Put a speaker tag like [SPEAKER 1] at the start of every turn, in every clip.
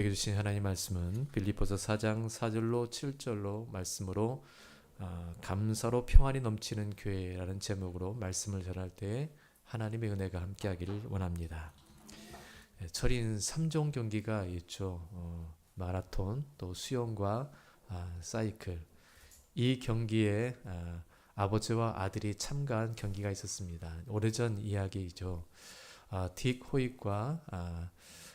[SPEAKER 1] 주신 하나님 말씀은 빌립보서 4장 4절로 7절로 말씀으로 감사로 평안이 넘치는 교회라는 제목으로 말씀을 전할 때 하나님의 은혜가 함께하기를 원합니다. 철인 3종 경기가 있죠. 마라톤, 또 수영과 사이클. 이 경기에 아버지와 아들이 참가한 경기가 있었습니다. 오래전 이야기죠. 딕 호익과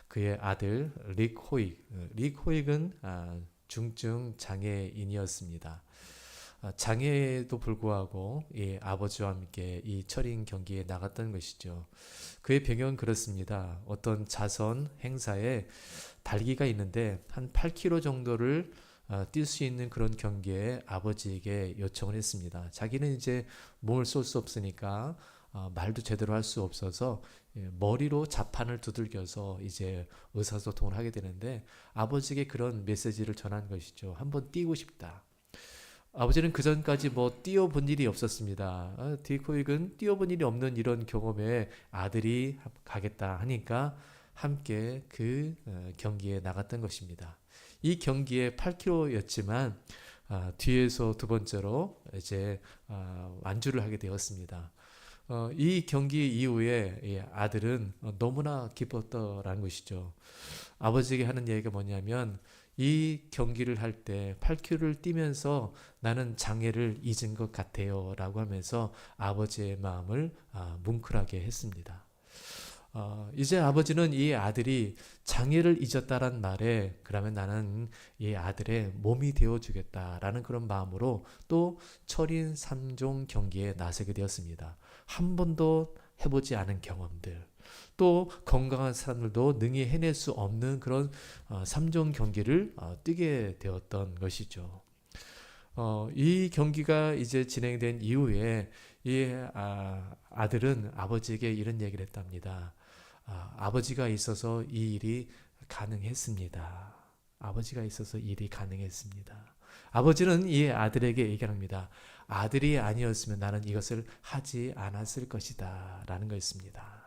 [SPEAKER 1] 그의 아들 릭 호익. 릭 호익은 중증 장애인이었습니다. 장애에도 불구하고 이 아버지와 함께 이 철인 경기에 나갔던 것이죠. 그의 배경은 그렇습니다. 어떤 자선 행사에 달기가 있는데 한 8km 정도를 뛸 수 있는 그런 경기에 아버지에게 요청을 했습니다. 자기는 이제 몸을 쏠 수 없으니까 말도 제대로 할 수 없어서 머리로 자판을 두들겨서 이제 의사소통을 하게 되는데 아버지에게 그런 메시지를 전한 것이죠. 한번 뛰고 싶다. 아버지는 그 전까지 뭐 뛰어본 일이 없었습니다. 디코익은 뛰어본 일이 없는 이런 경험에 아들이 가겠다 하니까 함께 그 경기에 나갔던 것입니다. 이 경기에 8km였지만 뒤에서 두 번째로 이제 완주를 하게 되었습니다. 이 경기 이후에 아들은 너무나 기뻤더라는 것이죠. 아버지에게 하는 얘기가 뭐냐면 이 경기를 할 때 8km를 뛰면서 나는 장애를 잊은 것 같아요 라고 하면서 아버지의 마음을 뭉클하게 했습니다. 이제 아버지는 이 아들이 장애를 잊었다란 말에 그러면 나는 이 아들의 몸이 되어주겠다라는 그런 마음으로 또 철인 3종 경기에 나서게 되었습니다. 한 번도 해보지 않은 경험들, 또 건강한 사람들도 능히 해낼 수 없는 그런 3종 경기를 뛰게 되었던 것이죠. 이 경기가 이제 진행된 이후에 이 아들은 아버지에게 이런 얘기를 했답니다. 아버지가 있어서 이 일이 가능했습니다. 아버지가 있어서 이 일이 가능했습니다. 아버지는 이 아들에게 얘기합니다. 아들이 아니었으면 나는 이것을 하지 않았을 것이다 라는 것입니다.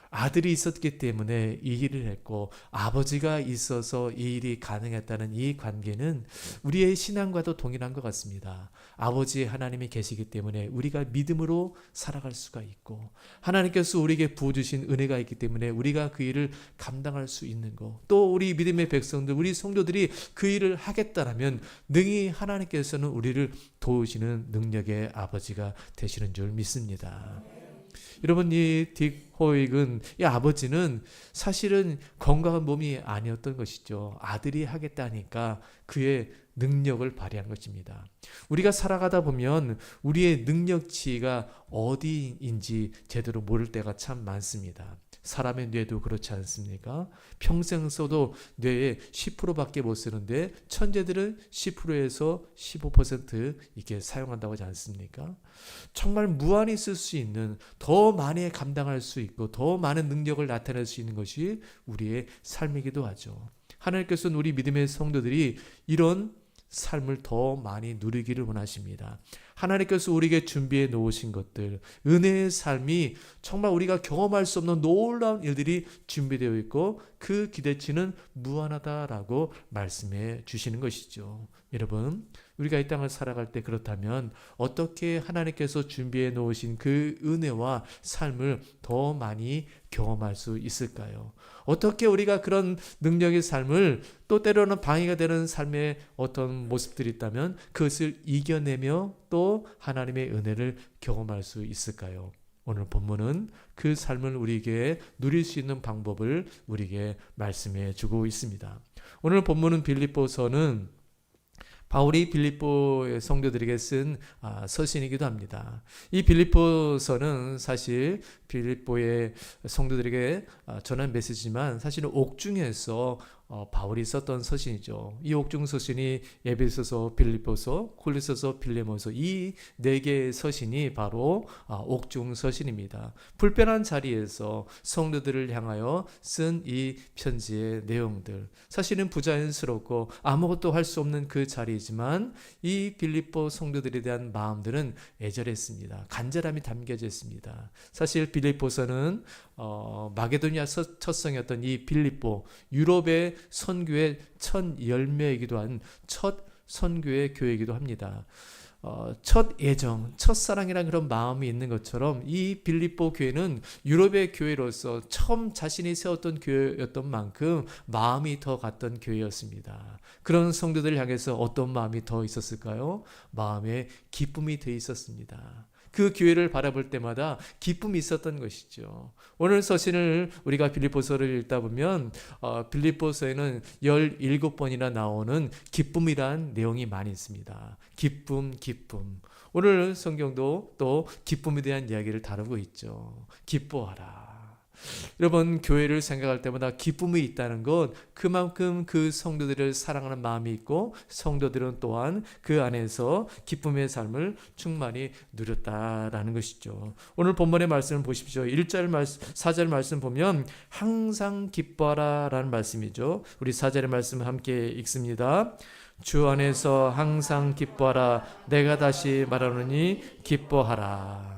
[SPEAKER 1] 아들이 있었기 때문에 이 일을 했고 아버지가 있어서 이 일이 가능했다는 이 관계는 우리의 신앙과도 동일한 것 같습니다. 아버지 하나님이 계시기 때문에 우리가 믿음으로 살아갈 수가 있고 하나님께서 우리에게 부어주신 은혜가 있기 때문에 우리가 그 일을 감당할 수 있는 것, 또 우리 믿음의 백성들, 우리 성도들이 그 일을 하겠다라면 능히 하나님께서는 우리를 도우시는 능력의 아버지가 되시는 줄 믿습니다. 여러분, 이 딕 호익은, 이 아버지는 사실은 건강한 몸이 아니었던 것이죠. 아들이 하겠다니까 그의 능력을 발휘한 것입니다. 우리가 살아가다 보면 우리의 능력치가 어디인지 제대로 모를 때가 참 많습니다. 사람의 뇌도 그렇지 않습니까? 평생 써도 뇌의 10%밖에 못 쓰는데 천재들은 10%에서 15% 이렇게 사용한다고 하지 않습니까? 정말 무한히 쓸 수 있는, 더 많이 감당할 수 있고 더 많은 능력을 나타낼 수 있는 것이 우리의 삶이기도 하죠. 하나님께서는 우리 믿음의 성도들이 이런 삶을 더 많이 누리기를 원하십니다. 하나님께서 우리에게 준비해 놓으신 것들, 은혜의 삶이 정말 우리가 경험할 수 없는 놀라운 일들이 준비되어 있고 그 기대치는 무한하다라고 말씀해 주시는 것이죠. 여러분, 우리가 이 땅을 살아갈 때 그렇다면 어떻게 하나님께서 준비해 놓으신 그 은혜와 삶을 더 많이 경험할 수 있을까요? 어떻게 우리가 그런 능력의 삶을, 또 때로는 방해가 되는 삶의 어떤 모습들이 있다면 그것을 이겨내며 또 하나님의 은혜를 경험할 수 있을까요? 오늘 본문은 그 삶을 우리에게 누릴 수 있는 방법을 우리에게 말씀해 주고 있습니다. 오늘 본문은 빌립보서는 바울이 빌립보의 성도들에게 쓴 서신이기도 합니다. 이 빌립보서는 사실 빌립보의 성도들에게 전한 메시지지만 사실은 옥중에서 바울이 썼던 서신이죠. 이 옥중 서신이 에베소서, 빌립보서, 골로새서, 빌레몬서, 이 네 개의 서신이 바로 옥중 서신입니다. 불편한 자리에서 성도들을 향하여 쓴 이 편지의 내용들, 사실은 부자연스럽고 아무것도 할 수 없는 그 자리이지만 이 빌립보 성도들에 대한 마음들은 애절했습니다. 간절함이 담겨져 있습니다. 사실 빌립보서는 마게도니아 첫 성이었던 이 빌립보, 유럽의 선교의 첫 열매이기도 한 첫 선교의 교회이기도 합니다. 첫 애정, 첫사랑이라는 그런 마음이 있는 것처럼 이 빌립보 교회는 유럽의 교회로서 처음 자신이 세웠던 교회였던 만큼 마음이 더 갔던 교회였습니다. 그런 성도들을 향해서 어떤 마음이 더 있었을까요? 마음에 기쁨이 더 있었습니다. 그 교회를 바라볼 때마다 기쁨이 있었던 것이죠. 오늘 서신을 우리가 빌립보서를 읽다 보면 빌립보서에는 17번이나 나오는 기쁨이란 내용이 많이 있습니다. 기쁨, 기쁨. 오늘 성경도 또 기쁨에 대한 이야기를 다루고 있죠. 기뻐하라. 여러분, 교회를 생각할 때마다 기쁨이 있다는 것, 그만큼 그 성도들을 사랑하는 마음이 있고 성도들은 또한 그 안에서 기쁨의 삶을 충만히 누렸다라는 것이죠. 오늘 본문의 말씀을 보십시오. 1절 4절 말씀 보면 항상 기뻐하라 라는 말씀이죠. 우리 4절의 말씀 함께 읽습니다. 주 안에서 항상 기뻐하라. 내가 다시 말하노니 기뻐하라.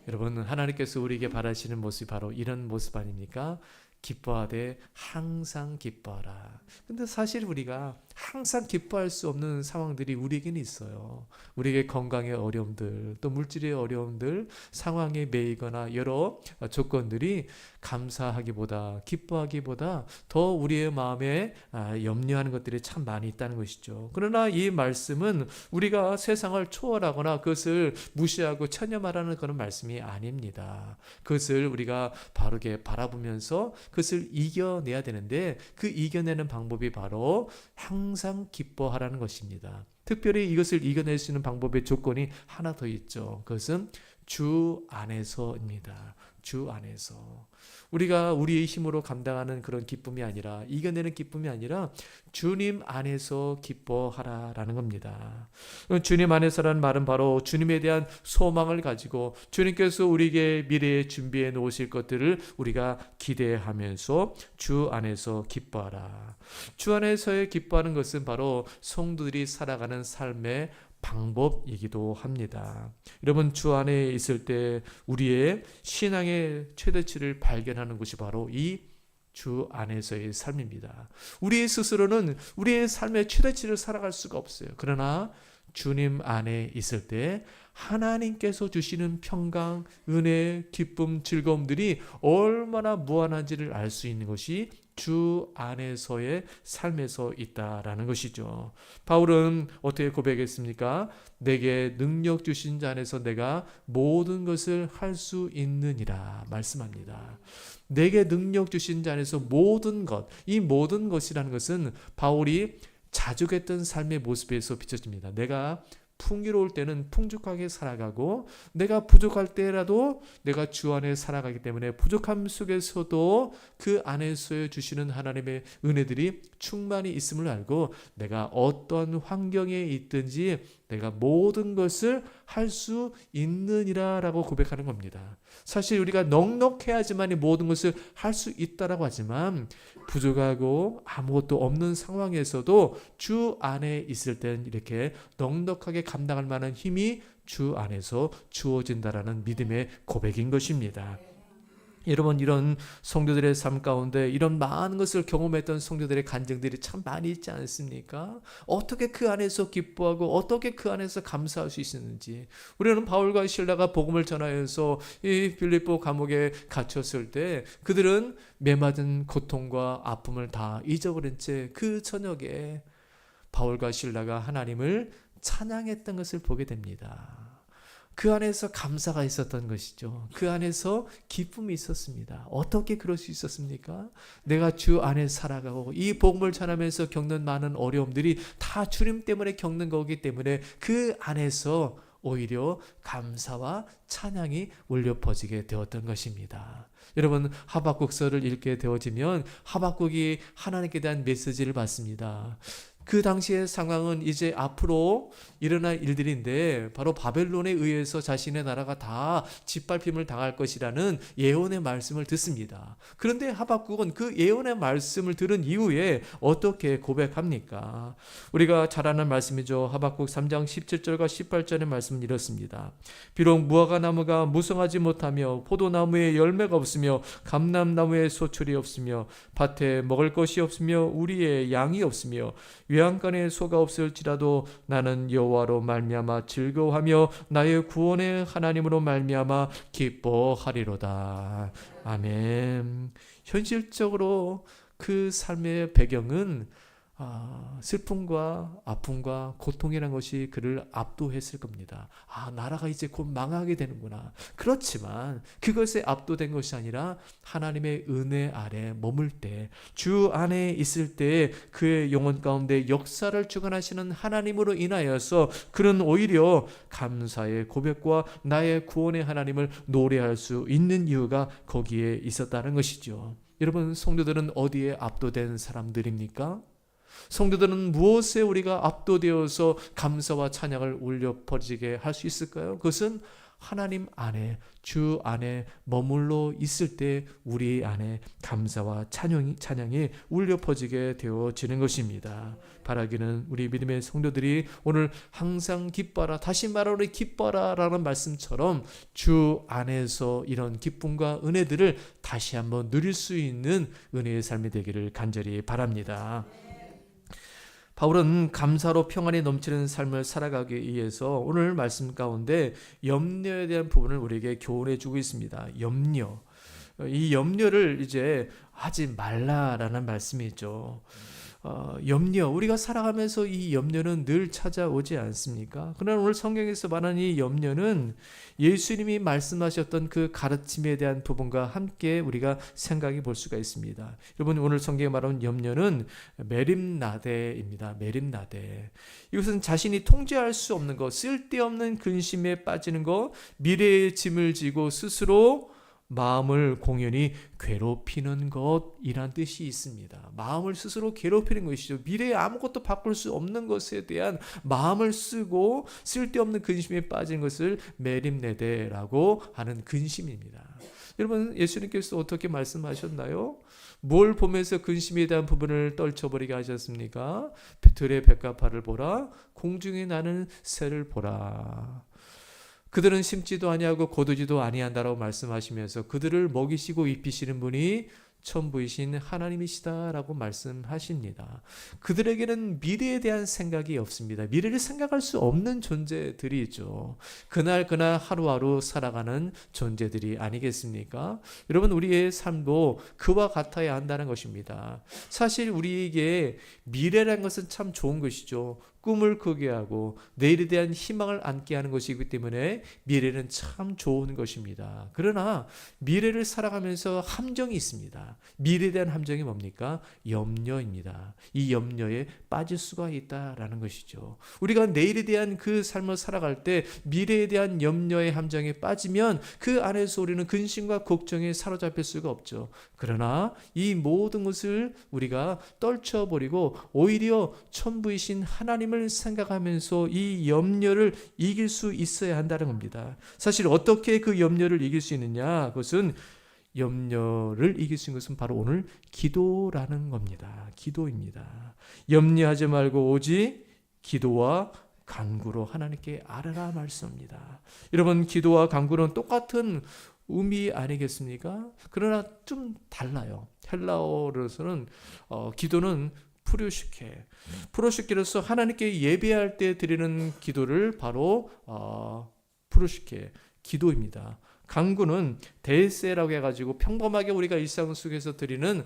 [SPEAKER 1] 여러분, 하나님께서 우리에게 바라시는 모습이 바로 이런 모습 아닙니까? 기뻐하되 항상 기뻐하라. 근데 사실 우리가 항상 기뻐할 수 없는 상황들이 우리에게는 있어요. 우리에게 건강의 어려움들, 또 물질의 어려움들, 상황에 매이거나 여러 조건들이 감사하기보다 기뻐하기보다 더 우리의 마음에 염려하는 것들이 참 많이 있다는 것이죠. 그러나 이 말씀은 우리가 세상을 초월하거나 그것을 무시하고 체념하라는 그런 말씀이 아닙니다. 그것을 우리가 바르게 바라보면서 그것을 이겨내야 되는데 그 이겨내는 방법이 바로 항상 기뻐하라는 것입니다. 특별히 이것을 이겨낼 수 있는 방법의 조건이 하나 더 있죠. 그것은 주 안에서입니다. 주 안에서. 우리가 우리의 힘으로 감당하는 그런 기쁨이 아니라, 이겨내는 기쁨이 아니라 주님 안에서 기뻐하라라는 겁니다. 주님 안에서라는 말은 바로 주님에 대한 소망을 가지고 주님께서 우리에게 미래에 준비해 놓으실 것들을 우리가 기대하면서 주 안에서 기뻐하라. 주 안에서의 기뻐하는 것은 바로 성도들이 살아가는 삶의 방법이기도 합니다. 여러분, 주 안에 있을 때 우리의 신앙의 최대치를 발견하는 것이 바로 이 주 안에서의 삶입니다. 우리 스스로는 우리의 삶의 최대치를 살아갈 수가 없어요. 그러나 주님 안에 있을 때 하나님께서 주시는 평강, 은혜, 기쁨, 즐거움들이 얼마나 무한한지를 알 수 있는 것이 주 안에서의 삶에서 있다라는 것이죠. 바울은 어떻게 고백했습니까? 내게 능력 주신 자 안에서 내가 모든 것을 할 수 있느니라 말씀합니다. 내게 능력 주신 자 안에서 모든 것, 이 모든 것이라는 것은 바울이 자족했던 삶의 모습에서 비춰집니다. 내가 풍요로울 때는 풍족하게 살아가고 내가 부족할 때라도 내가 주 안에 살아가기 때문에 부족함 속에서도 그 안에서 주시는 하나님의 은혜들이 충만히 있음을 알고 내가 어떤 환경에 있든지 내가 모든 것을 할 수 있느니라 라고 고백하는 겁니다. 사실 우리가 넉넉해야지만 이 모든 것을 할 수 있다라고 하지만 부족하고 아무것도 없는 상황에서도 주 안에 있을 때는 이렇게 넉넉하게 감당할 만한 힘이 주 안에서 주어진다라는 믿음의 고백인 것입니다. 여러분, 이런 성도들의 삶 가운데 이런 많은 것을 경험했던 성도들의 간증들이 참 많이 있지 않습니까? 어떻게 그 안에서 기뻐하고 어떻게 그 안에서 감사할 수 있었는지. 우리는 바울과 실라가 복음을 전하여서 이 빌립보 감옥에 갇혔을 때 그들은 메맞은 고통과 아픔을 다 잊어버린 채 그 저녁에 바울과 실라가 하나님을 찬양했던 것을 보게 됩니다. 그 안에서 감사가 있었던 것이죠. 그 안에서 기쁨이 있었습니다. 어떻게 그럴 수 있었습니까? 내가 주 안에 살아가고 이 복음을 전하면서 겪는 많은 어려움들이 다 주님 때문에 겪는 거기 때문에 그 안에서 오히려 감사와 찬양이 울려 퍼지게 되었던 것입니다. 여러분, 하박국서를 읽게 되어지면 하박국이 하나님께 대한 메시지를 받습니다. 그 당시의 상황은 이제 앞으로 일어날 일들인데 바로 바벨론에 의해서 자신의 나라가 다 짓밟힘을 당할 것이라는 예언의 말씀을 듣습니다. 그런데 하박국은 그 예언의 말씀을 들은 이후에 어떻게 고백합니까? 우리가 잘 아는 말씀이죠. 하박국 3장 17절과 18절의 말씀은 이렇습니다. 비록 무화과 나무가 무성하지 못하며 포도나무에 열매가 없으며 감람나무에 소출이 없으며 밭에 먹을 것이 없으며 우리의 양이 없으며 외양간에 소가 없을지라도 나는 여호와로 말미암아 즐거워하며 나의 구원의 하나님으로 말미암아 기뻐하리로다. 아멘. 현실적으로 그 삶의 배경은 슬픔과 아픔과 고통이라는 것이 그를 압도했을 겁니다. 나라가 이제 곧 망하게 되는구나. 그렇지만 그것에 압도된 것이 아니라 하나님의 은혜 아래 머물 때, 주 안에 있을 때 그의 영혼 가운데 역사를 주관하시는 하나님으로 인하여서 그는 오히려 감사의 고백과 나의 구원의 하나님을 노래할 수 있는 이유가 거기에 있었다는 것이죠. 여러분, 성도들은 어디에 압도된 사람들입니까? 성도들은 무엇에 우리가 압도되어서 감사와 찬양을 울려 퍼지게 할 수 있을까요? 그것은 하나님 안에, 주 안에 머물러 있을 때 우리 안에 감사와 찬양이 울려 퍼지게 되어지는 것입니다. 바라기는 우리 믿음의 성도들이 오늘 항상 기뻐라, 다시 말하노니 기뻐라 라는 말씀처럼 주 안에서 이런 기쁨과 은혜들을 다시 한번 누릴 수 있는 은혜의 삶이 되기를 간절히 바랍니다. 바울은 감사로 평안이 넘치는 삶을 살아가기 위해서 오늘 말씀 가운데 염려에 대한 부분을 우리에게 교훈해 주고 있습니다. 염려. 이 염려를 이제 하지 말라라는 말씀이죠. 염려, 우리가 살아가면서 이 염려는 늘 찾아오지 않습니까? 그러나 오늘 성경에서 말하는 이 염려는 예수님이 말씀하셨던 그 가르침에 대한 부분과 함께 우리가 생각해 볼 수가 있습니다. 여러분, 오늘 성경에 말하는 염려는 메림나데입니다. 메림나데. 이것은 자신이 통제할 수 없는 것, 쓸데없는 근심에 빠지는 것, 미래의 짐을 지고 스스로 마음을 공연히 괴롭히는 것이란 뜻이 있습니다. 마음을 스스로 괴롭히는 것이죠. 미래에 아무것도 바꿀 수 없는 것에 대한 마음을 쓰고 쓸데없는 근심에 빠진 것을 메림네데라고 하는 근심입니다. 여러분, 예수님께서 어떻게 말씀하셨나요? 뭘 보면서 근심에 대한 부분을 떨쳐버리게 하셨습니까? 들의 백합화를 보라, 공중에 나는 새를 보라. 그들은 심지도 아니하고 거두지도 아니한다라고 말씀하시면서 그들을 먹이시고 입히시는 분이 천부이신 하나님이시다라고 말씀하십니다. 그들에게는 미래에 대한 생각이 없습니다. 미래를 생각할 수 없는 존재들이죠. 그날 하루하루 살아가는 존재들이 아니겠습니까? 여러분, 우리의 삶도 그와 같아야 한다는 것입니다. 사실 우리에게 미래라는 것은 참 좋은 것이죠. 꿈을 꾸게 하고 내일에 대한 희망을 안게 하는 것이기 때문에 미래는 참 좋은 것입니다. 그러나 미래를 살아가면서 함정이 있습니다. 미래에 대한 함정이 뭡니까? 염려입니다. 이 염려에 빠질 수가 있다라는 것이죠. 우리가 내일에 대한 그 삶을 살아갈 때 미래에 대한 염려의 함정에 빠지면 그 안에서 우리는 근심과 걱정에 사로잡힐 수가 없죠. 그러나 이 모든 것을 우리가 떨쳐버리고 오히려 천부이신 하나님을 생각하면서 이 염려를 이길 수 있어야 한다는 겁니다. 사실 어떻게 그 염려를 이길 수 있느냐? 그것은 염려를 이길 수 있는 것은 바로 오늘 기도라는 겁니다. 기도입니다. 염려하지 말고 오직 기도와 간구로 하나님께 아뢰라 말씀입니다. 여러분, 기도와 간구는 똑같은 의미 아니겠습니까? 그러나 좀 달라요. 헬라어로서는 기도는 프로시케로서 하나님께 예배할 때 드리는 기도를 바로 프로시케 기도입니다. 간구는 데세라고 해가지고 평범하게 우리가 일상 속에서 드리는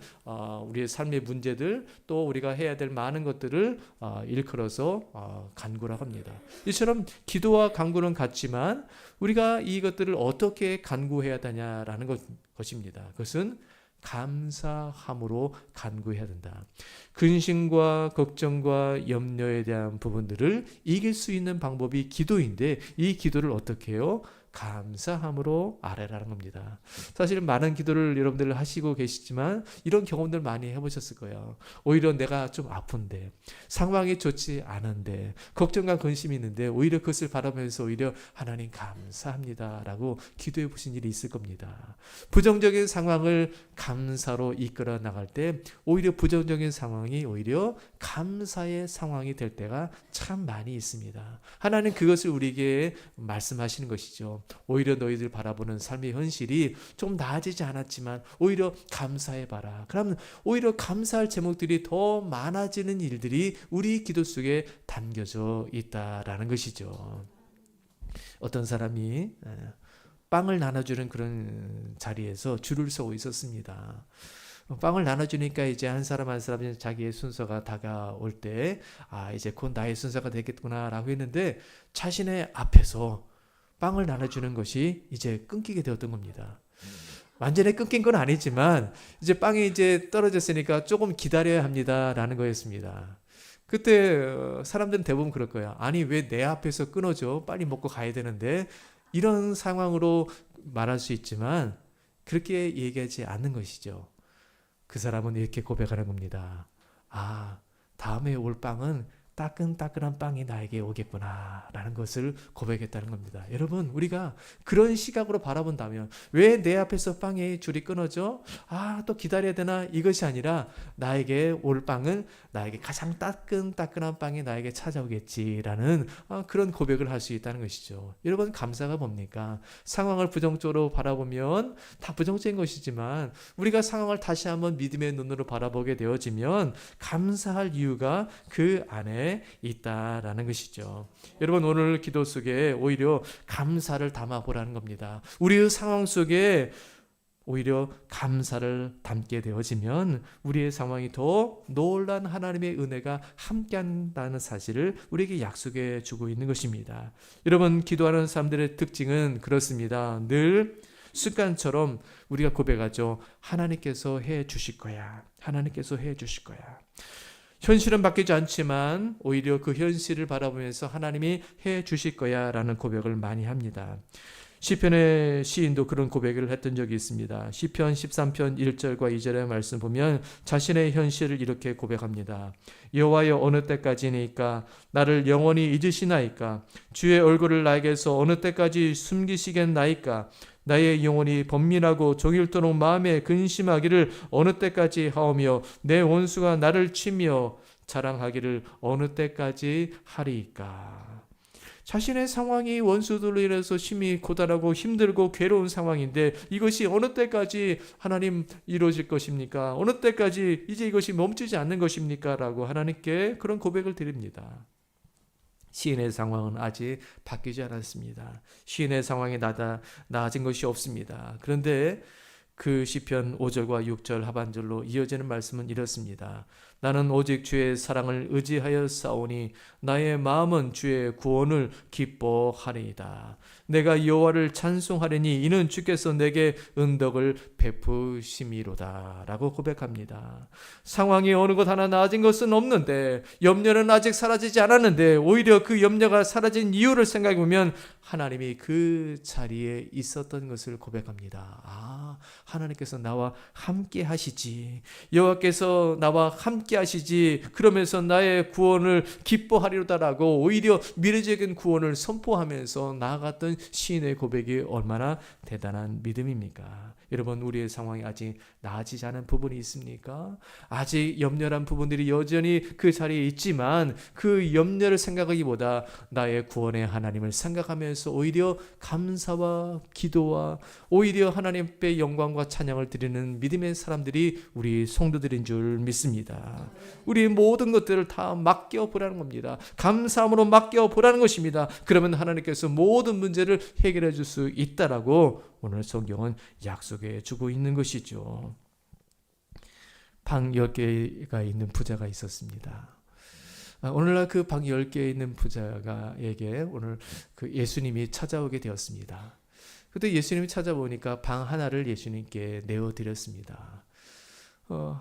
[SPEAKER 1] 우리의 삶의 문제들, 또 우리가 해야 될 많은 것들을 일컬어서 간구라고 합니다. 이처럼 기도와 간구는 같지만 우리가 이것들을 어떻게 간구해야 되냐라는 것입니다. 그것은 감사함으로 간구해야 된다. 근심과 걱정과 염려에 대한 부분들을 이길 수 있는 방법이 기도인데 이 기도를 어떻게 해요? 감사함으로 아뢰라는 겁니다. 사실 많은 기도를 여러분들 하시고 계시지만 이런 경험들 많이 해보셨을 거예요. 오히려 내가 좀 아픈데, 상황이 좋지 않은데, 걱정과 근심이 있는데 오히려 그것을 바라보면서 오히려 하나님 감사합니다 라고 기도해 보신 일이 있을 겁니다. 부정적인 상황을 감사로 이끌어 나갈 때 오히려 부정적인 상황이 오히려 감사의 상황이 될 때가 참 많이 있습니다. 하나님 그것을 우리에게 말씀하시는 것이죠. 오히려 너희들 바라보는 삶의 현실이 좀 나아지지 않았지만 오히려 감사해봐라. 그러면 오히려 감사할 제목들이 더 많아지는 일들이 우리 기도 속에 담겨져 있다라는 것이죠. 어떤 사람이 빵을 나눠주는 그런 자리에서 줄을 서고 있었습니다. 빵을 나눠주니까 이제 한 사람 한 사람 자기의 순서가 다가올 때 이제 곧 나의 순서가 되겠구나 라고 했는데 자신의 앞에서 빵을 나눠주는 것이 이제 끊기게 되었던 겁니다. 완전히 끊긴 건 아니지만 이제 빵이 이제 떨어졌으니까 조금 기다려야 합니다 라는 거였습니다. 그때 사람들은 대부분 그럴 거야. 아니 왜 내 앞에서 끊어져? 빨리 먹고 가야 되는데. 이런 상황으로 말할 수 있지만 그렇게 얘기하지 않는 것이죠. 그 사람은 이렇게 고백하는 겁니다. 다음에 올 빵은 따끈따끈한 빵이 나에게 오겠구나 라는 것을 고백했다는 겁니다. 여러분 우리가 그런 시각으로 바라본다면 왜 내 앞에서 빵의 줄이 끊어져? 또 기다려야 되나? 이것이 아니라 나에게 올 빵은 나에게 가장 따끈따끈한 빵이 나에게 찾아오겠지라는 그런 고백을 할 수 있다는 것이죠. 여러분 감사가 뭡니까? 상황을 부정적으로 바라보면 다 부정적인 것이지만 우리가 상황을 다시 한번 믿음의 눈으로 바라보게 되어지면 감사할 이유가 그 안에 있다라는 것이죠. 여러분 오늘 기도 속에 오히려 감사를 담아보라는 겁니다. 우리의 상황 속에 오히려 감사를 담게 되어지면 우리의 상황이 더 놀라운 하나님의 은혜가 함께한다는 사실을 우리에게 약속해 주고 있는 것입니다. 여러분 기도하는 사람들의 특징은 그렇습니다. 늘 습관처럼 우리가 고백하죠. 하나님께서 해 주실 거야. 하나님께서 해 주실 거야. 현실은 바뀌지 않지만 오히려 그 현실을 바라보면서 하나님이 해 주실 거야 라는 고백을 많이 합니다. 시편의 시인도 그런 고백을 했던 적이 있습니다. 시편 13편 1절과 2절의 말씀 보면 자신의 현실을 이렇게 고백합니다. 여호와여 어느 때까지니까 나를 영원히 잊으시나이까 주의 얼굴을 나에게서 어느 때까지 숨기시겠나이까 나의 영혼이 번민하고 종일토록 마음에 근심하기를 어느 때까지 하오며 내 원수가 나를 치며 자랑하기를 어느 때까지 하리이까. 자신의 상황이 원수들로 인해서 심히 고달하고 힘들고 괴로운 상황인데 이것이 어느 때까지 하나님 이루어질 것입니까? 어느 때까지 이제 이것이 멈추지 않는 것입니까? 라고 하나님께 그런 고백을 드립니다. 시인의 상황은 아직 바뀌지 않았습니다. 시인의 상황이 나아진 것이 없습니다. 그런데 그 시편 5절과 6절 하반절로 이어지는 말씀은 이렇습니다. 나는 오직 주의 사랑을 의지하여 싸우니 나의 마음은 주의 구원을 기뻐하리이다. 내가 여호와를 찬송하리니 이는 주께서 내게 은덕을 베푸심이로다 라고 고백합니다. 상황이 어느 것 하나 나아진 것은 없는데 염려는 아직 사라지지 않았는데 오히려 그 염려가 사라진 이유를 생각해 보면 하나님이 그 자리에 있었던 것을 고백합니다. 하나님께서 나와 함께 하시지. 여호와께서 나와 함께 하시지. 그러면서 나의 구원을 기뻐하리로다라고 오히려 미래적인 구원을 선포하면서 나아갔던 시인의 고백이 얼마나 대단한 믿음입니까? 여러분 우리의 상황이 아직 나아지지 않은 부분이 있습니까? 아직 염려한 부분들이 여전히 그 자리에 있지만 그 염려를 생각하기보다 나의 구원의 하나님을 생각하면서 오히려 감사와 기도와 오히려 하나님 앞에 영광과 찬양을 드리는 믿음의 사람들이 우리 성도들인 줄 믿습니다. 우리 모든 것들을 다 맡겨보라는 겁니다. 감사함으로 맡겨보라는 것입니다. 그러면 하나님께서 모든 문제를 해결해 줄 수 있다라고 오늘 성경은 약속해 주고 있는 것이죠. 방 10개가 있는 부자가 있었습니다. 오늘날 그 방 10개에 있는 부자에게 오늘 그 예수님이 찾아오게 되었습니다. 그때 예수님이 찾아보니까 방 하나를 예수님께 내어드렸습니다.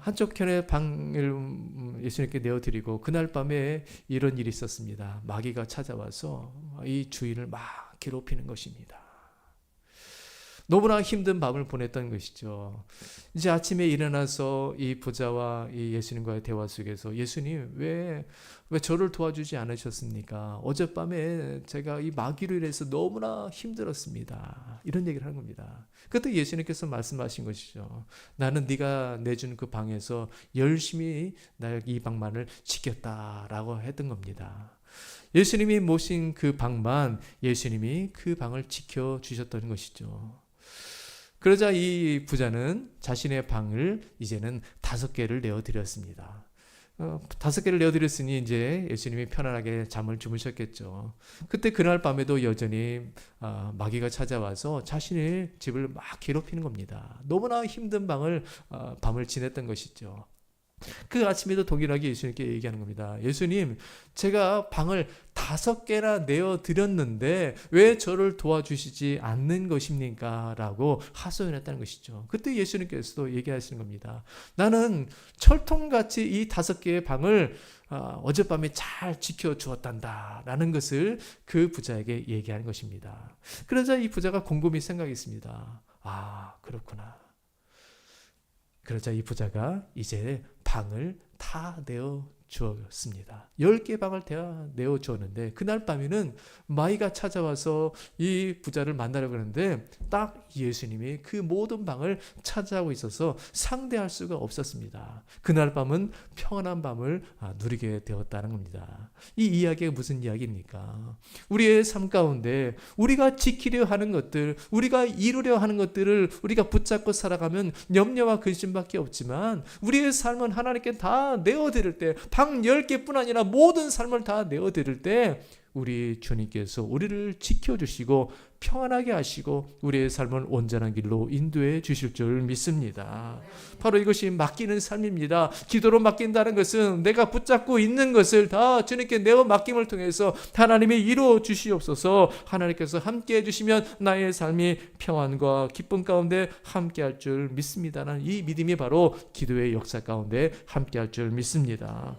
[SPEAKER 1] 한쪽 편의 방을 예수님께 내어드리고 그날 밤에 이런 일이 있었습니다. 마귀가 찾아와서 이 주인을 막 괴롭히는 것입니다. 너무나 힘든 밤을 보냈던 것이죠. 이제 아침에 일어나서 이 부자와 이 예수님과의 대화 속에서 예수님 왜 저를 도와주지 않으셨습니까? 어젯밤에 제가 이 마귀로 인해서 너무나 힘들었습니다. 이런 얘기를 하는 겁니다. 그때 예수님께서 말씀하신 것이죠. 나는 네가 내준 그 방에서 열심히 이 방만을 지켰다라고 했던 겁니다. 예수님이 모신 그 방만 예수님이 그 방을 지켜주셨던 것이죠. 그러자 이 부자는 자신의 방을 이제는 5개를 내어드렸습니다. 5개를 내어드렸으니 이제 예수님이 편안하게 잠을 주무셨겠죠. 그때 그날 밤에도 여전히 마귀가 찾아와서 자신의 집을 막 괴롭히는 겁니다. 너무나 힘든 밤을 지냈던 것이죠. 그 아침에도 동일하게 예수님께 얘기하는 겁니다. 예수님, 제가 방을 5개나 내어드렸는데 왜 저를 도와주시지 않는 것입니까? 라고 하소연했다는 것이죠. 그때 예수님께서도 얘기하시는 겁니다. 나는 철통같이 이 5개의 방을 어젯밤에 잘 지켜주었단다 라는 것을 그 부자에게 얘기하는 것입니다. 그러자 이 부자가 곰곰이 생각했습니다. 아, 그렇구나. 그러자 이 부자가 이제 방을 다 내어 주었습니다. 10개 방을 다 내어 주었는데 그날 밤에는 마귀가 찾아와서 이 부자를 만나려고 하는데 딱 예수님이 그 모든 방을 차지하고 있어서 상대할 수가 없었습니다. 그날 밤은 평안한 밤을 누리게 되었다는 겁니다. 이 이야기가 무슨 이야기입니까? 우리의 삶 가운데 우리가 지키려 하는 것들, 우리가 이루려 하는 것들을 우리가 붙잡고 살아가면 염려와 근심밖에 없지만 우리의 삶은 하나님께 다 내어드릴 때 방 10개뿐 아니라 모든 삶을 다 내어드릴 때 우리 주님께서 우리를 지켜주시고 평안하게 하시고 우리의 삶을 온전한 길로 인도해 주실 줄 믿습니다. 바로 이것이 맡기는 삶입니다. 기도로 맡긴다는 것은 내가 붙잡고 있는 것을 다 주님께 내어 맡김을 통해서 하나님이 이루어 주시옵소서. 하나님께서 함께 해주시면 나의 삶이 평안과 기쁨 가운데 함께 할 줄 믿습니다라는 이 믿음이 바로 기도의 역사 가운데 함께 할 줄 믿습니다.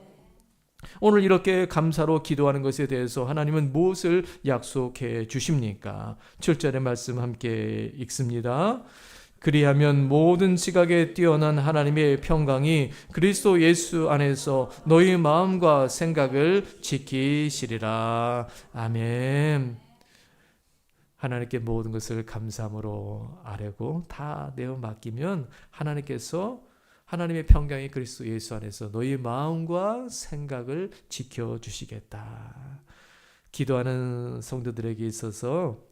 [SPEAKER 1] 오늘 이렇게 감사로 기도하는 것에 대해서 하나님은 무엇을 약속해 주십니까? 7절의 말씀 함께 읽습니다. 그리하면 모든 지각에 뛰어난 하나님의 평강이 그리스도 예수 안에서 너희 마음과 생각을 지키시리라. 아멘. 하나님께 모든 것을 감사함으로 아뢰고 다 내어 맡기면 하나님의 평강이 그리스도 예수 안에서 너희 마음과 생각을 지켜주시겠다. 기도하는 성도들에게 있어서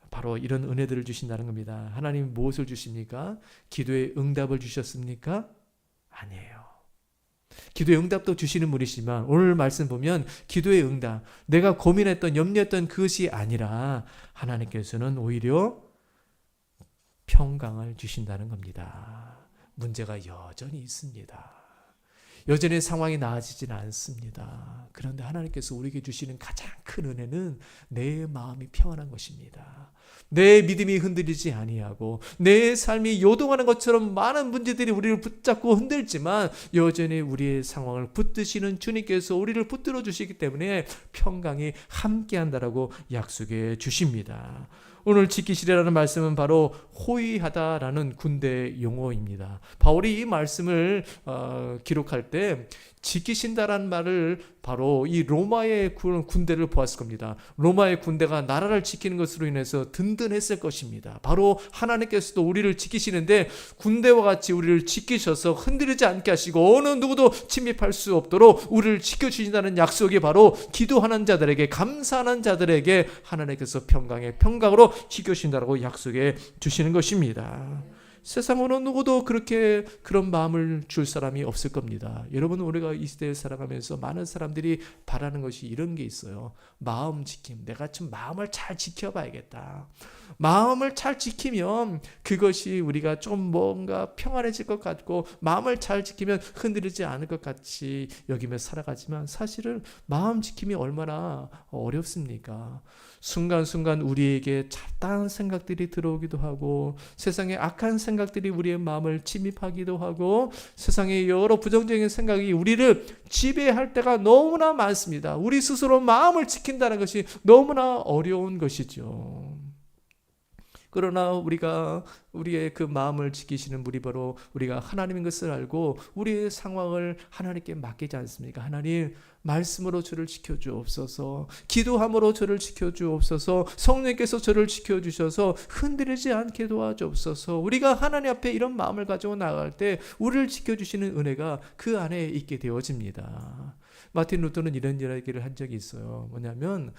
[SPEAKER 1] 바로 이런 은혜들을 주신다는 겁니다. 하나님 무엇을 주십니까? 기도의 응답을 주셨습니까? 아니에요. 기도의 응답도 주시는 분이시지만 오늘 말씀 보면 기도의 응답, 내가 고민했던 염려했던 그것이 아니라 하나님께서는 오히려 평강을 주신다는 겁니다. 문제가 여전히 있습니다. 여전히 상황이 나아지진 않습니다. 그런데 하나님께서 우리에게 주시는 가장 큰 은혜는 내 마음이 평안한 것입니다. 내 믿음이 흔들리지 아니하고 내 삶이 요동하는 것처럼 많은 문제들이 우리를 붙잡고 흔들지만 여전히 우리의 상황을 붙드시는 주님께서 우리를 붙들어 주시기 때문에 평강이 함께한다라고 약속해 주십니다. 오늘 지키시리라는 말씀은 바로 호위하다라는 군대 용어입니다. 바울이 이 말씀을 기록할 때 지키신다라는 말을 바로 이 로마의 군대를 보았을 겁니다. 로마의 군대가 나라를 지키는 것으로 인해서 든든했을 것입니다. 바로 하나님께서도 우리를 지키시는데 군대와 같이 우리를 지키셔서 흔들리지 않게 하시고 어느 누구도 침입할 수 없도록 우리를 지켜주신다는 약속이 바로 기도하는 자들에게, 감사하는 자들에게 하나님께서 평강으로 지켜주신다고 약속해 주시는 것입니다. 세상 어느 누구도 그런 마음을 줄 사람이 없을 겁니다. 여러분, 우리가 이 시대에 살아가면서 많은 사람들이 바라는 것이 이런 게 있어요. 마음 지킴. 내가 좀 마음을 잘 지켜봐야겠다. 마음을 잘 지키면 그것이 우리가 좀 뭔가 평안해질 것 같고 마음을 잘 지키면 흔들리지 않을 것 같이 여기며 살아가지만 사실은 마음 지킴이 얼마나 어렵습니까? 순간순간 우리에게 잡다한 생각들이 들어오기도 하고 세상의 악한 생각들이 우리의 마음을 침입하기도 하고 세상의 여러 부정적인 생각이 우리를 지배할 때가 너무나 많습니다. 우리 스스로 마음을 지킨다는 것이 너무나 어려운 것이죠. 그러나 우리가 우리의 그 마음을 지키시는 분이 바로 우리가 하나님인 것을 알고 우리의 상황을 하나님께 맡기지 않습니까? 하나님, 말씀으로 저를 지켜주옵소서, 기도함으로 저를 지켜주옵소서, 성령께서 저를 지켜주셔서 흔들리지 않게 도와주옵소서. 우리가 하나님 앞에 이런 마음을 가지고 나갈 때 우리를 지켜주시는 은혜가 그 안에 있게 되어집니다. 마틴 루터는 이런 이야기를 한 적이 있어요. 뭐냐면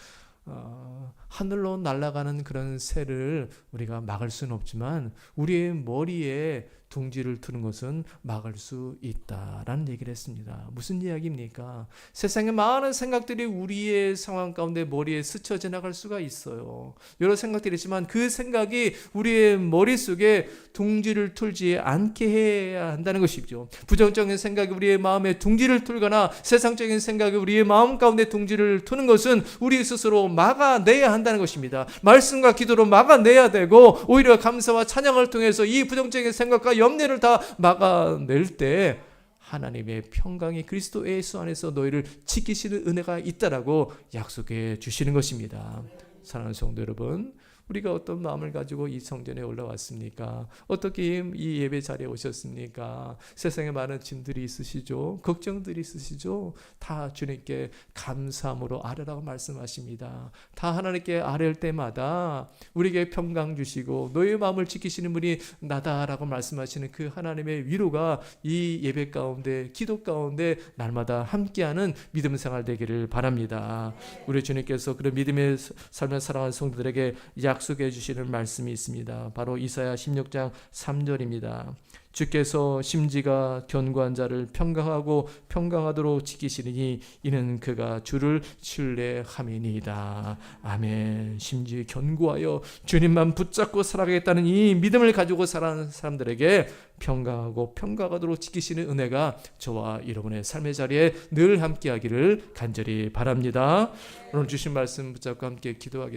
[SPEAKER 1] 하늘로 날아가는 그런 새를 우리가 막을 수는 없지만 우리의 머리에 둥지를 트는 것은 막을 수 있다라는 얘기를 했습니다. 무슨 이야기입니까? 세상에 많은 생각들이 우리의 상황 가운데 머리에 스쳐 지나갈 수가 있어요. 여러 생각들이 있지만 그 생각이 우리의 머릿속에 둥지를 틀지 않게 해야 한다는 것이죠. 부정적인 생각이 우리의 마음에 둥지를 틀거나 세상적인 생각이 우리의 마음 가운데 둥지를 트는 것은 우리 스스로 막아내야 한다는 것입니다. 말씀과 기도로 막아내야 되고 오히려 감사와 찬양을 통해서 이 부정적인 생각과 염려를 다 막아낼 때 하나님의 평강이 그리스도 예수 안에서 너희를 지키시는 은혜가 있다라고 약속해 주시는 것입니다. 사랑하는 성도 여러분, 우리가 어떤 마음을 가지고 이 성전에 올라왔습니까? 어떻게 이 예배 자리에 오셨습니까? 세상에 많은 짐들이 있으시죠? 걱정들이 있으시죠? 다 주님께 감사함으로 아뢰라고 말씀하십니다. 다 하나님께 아뢰을 때마다 우리에게 평강 주시고 너의 마음을 지키시는 분이 나다라고 말씀하시는 그 하나님의 위로가 이 예배 가운데, 기도 가운데 날마다 함께하는 믿음 생활 되기를 바랍니다. 우리 주님께서 그런 믿음의 삶을 살아가는 성도들에게 약속해 주시는 말씀이 있습니다. 바로 이사야 16장 3절입니다. 주께서 심지가 견고한 자를 평강하고 평강하도록 지키시리니 이는 그가 주를 신뢰함이니이다. 아멘. 심지 견고하여 주님만 붙잡고 살아가겠다는 이 믿음을 가지고 살아가는 사람들에게 평강하고 평강하도록 지키시는 은혜가 저와 여러분의 삶의 자리에 늘 함께하기를 간절히 바랍니다. 오늘 주신 말씀 붙잡고 함께 기도하겠습니다.